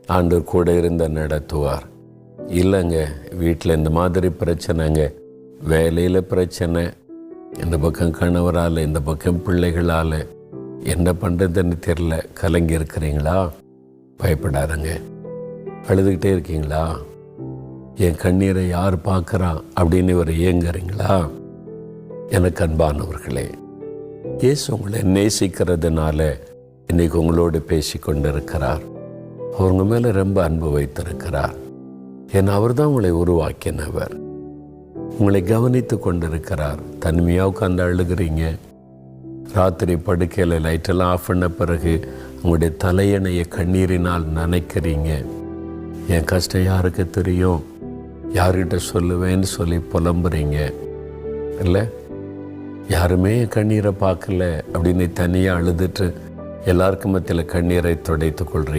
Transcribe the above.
ஆண்டவர் கூட இருந்த நடத்துவார். இல்லைங்க, வீட்டில் இந்த மாதிரி பிரச்சனைங்க, வேலையில் பிரச்சனை, இந்த பக்கம் கணவரால், இந்த பக்கம் பிள்ளைகளால், என்ன பண்ணுறதுன்னு தெரில, கலங்கி இருக்கிறீங்களா? பயப்படாதங்க. அழுதுகிட்டே இருக்கீங்களா? என் கண்ணீரை யார் பார்க்குறா அப்படின்னு இவர் ஏங்குறீங்களா? எனக்கு அன்பானவர்களே, இயேசு உங்களை நேசிக்கிறதுனால இன்றைக்கி உங்களோடு பேசி கொண்டிருக்கிறார். அவங்க மேலே ரொம்ப அன்பு வைத்திருக்கிறார். ஏன்னா அவர் தான் உங்களை உருவாக்கினவர். உங்களை கவனித்து கொண்டிருக்கிறார். தனிமையாக உட்காந்து அழுகிறீங்க. ராத்திரி படுக்கையில் லைட்டெல்லாம் ஆஃப் பண்ண பிறகு உங்களுடைய தலையணையை கண்ணீரினால் நனைக்கிறீங்க. என் கஷ்டம் யாருக்கு தெரியும், யார்கிட்ட சொல்லுவேன்னு சொல்லி புலம்புறீங்க. இல்லை, யாருமே கண்ணீரை பார்க்கல அப்படின்னு தனியாக அழுதுட்டு எல்லாருக்கும் மத்தியில் கண்ணீரை துடைத்து கொள்றீங்க.